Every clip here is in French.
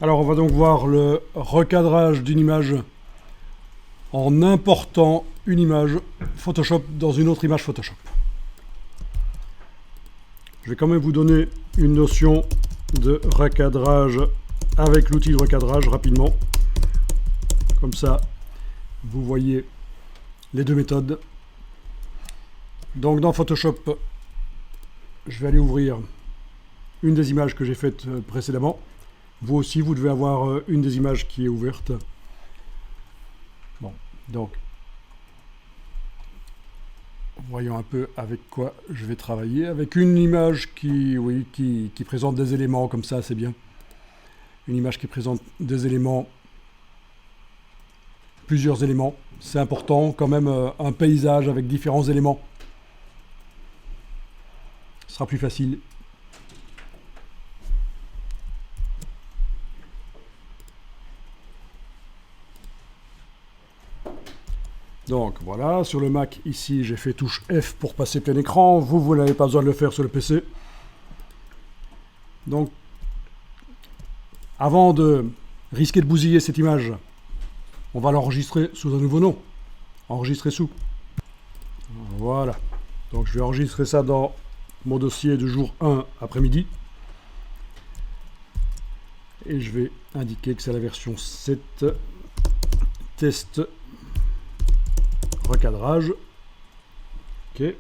Alors on va donc voir le recadrage d'une image en important une image Photoshop dans une autre image Photoshop. Je vais quand même vous donner une notion de recadrage avec l'outil de recadrage rapidement. Comme ça, vous voyez les deux méthodes. Donc dans Photoshop, je vais aller ouvrir une des images que j'ai faites précédemment. Vous aussi, vous devez avoir une des images qui est ouverte. Bon, donc, voyons un peu avec quoi je vais travailler. Avec une image qui présente des éléments comme ça, c'est bien. Une image qui présente des éléments, plusieurs éléments. C'est important, quand même, un paysage avec différents éléments. Ce sera plus facile. Donc voilà, sur le Mac, ici, j'ai fait touche F pour passer plein écran. Vous n'avez pas besoin de le faire sur le PC. Donc, avant de risquer de bousiller cette image, on va l'enregistrer sous un nouveau nom. Enregistrer sous. Voilà. Donc je vais enregistrer ça dans mon dossier de jour 1 après-midi. Et je vais indiquer que c'est la version 7. Test recadrage. OK.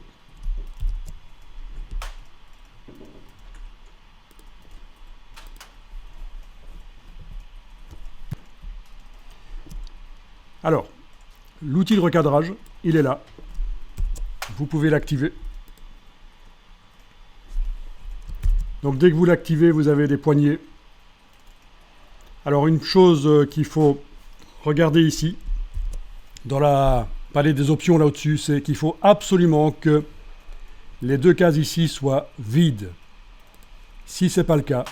Alors, l'outil de recadrage, il est là. Vous pouvez l'activer. Donc dès que vous l'activez, vous avez des poignées. Alors une chose qu'il faut regarder ici, dans la palette des options là au-dessus, c'est qu'il faut absolument que les deux cases ici soient vides. Si ce n'est pas le cas,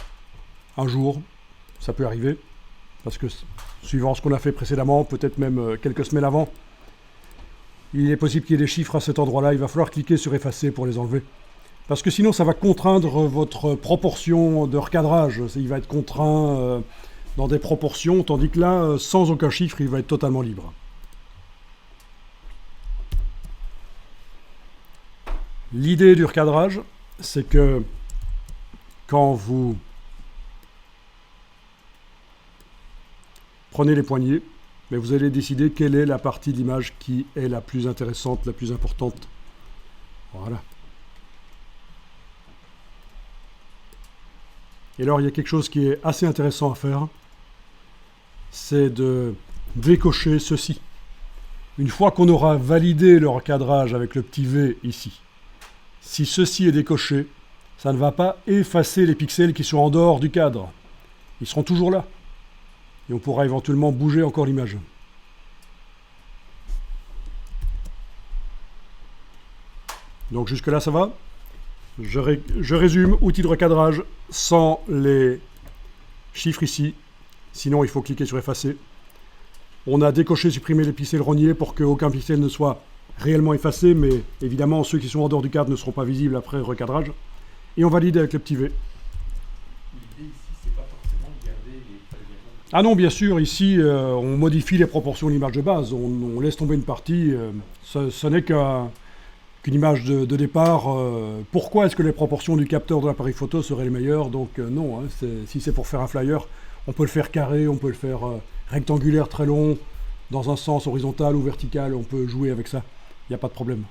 un jour, ça peut arriver, parce que suivant ce qu'on a fait précédemment, peut-être même quelques semaines avant, il est possible qu'il y ait des chiffres à cet endroit-là, il va falloir cliquer sur effacer pour les enlever. Parce que sinon, ça va contraindre votre proportion de recadrage. Il va être contraint dans des proportions, tandis que là, sans aucun chiffre, il va être totalement libre. L'idée du recadrage, c'est que quand vous prenez les poignées, mais vous allez décider quelle est la partie de l'image qui est la plus intéressante, la plus importante. Voilà. Et alors, il y a quelque chose qui est assez intéressant à faire, c'est de décocher ceci. Une fois qu'on aura validé le recadrage avec le petit V ici, si ceci est décoché, ça ne va pas effacer les pixels qui sont en dehors du cadre. Ils seront toujours là. Et on pourra éventuellement bouger encore l'image. Donc jusque là, ça va. Je résume, outil de recadrage sans les chiffres ici. Sinon, il faut cliquer sur effacer. On a décoché, supprimé les pixels rognés pour qu'aucun pixel ne soit réellement effacé, mais évidemment, ceux qui sont en dehors du cadre ne seront pas visibles après le recadrage. Et on valide avec le petit V. L'idée ici, c'est pas forcément de garder les polygonaux. Ah non, bien sûr, ici, on modifie les proportions de l'image de base. On laisse tomber une partie. Ce n'est qu'une image de départ. Pourquoi est-ce que les proportions du capteur de l'appareil photo seraient les meilleures? Donc non, hein, si c'est pour faire un flyer, on peut le faire carré, on peut le faire rectangulaire très long, dans un sens horizontal ou vertical, on peut jouer avec ça. Il n'y a pas de problème.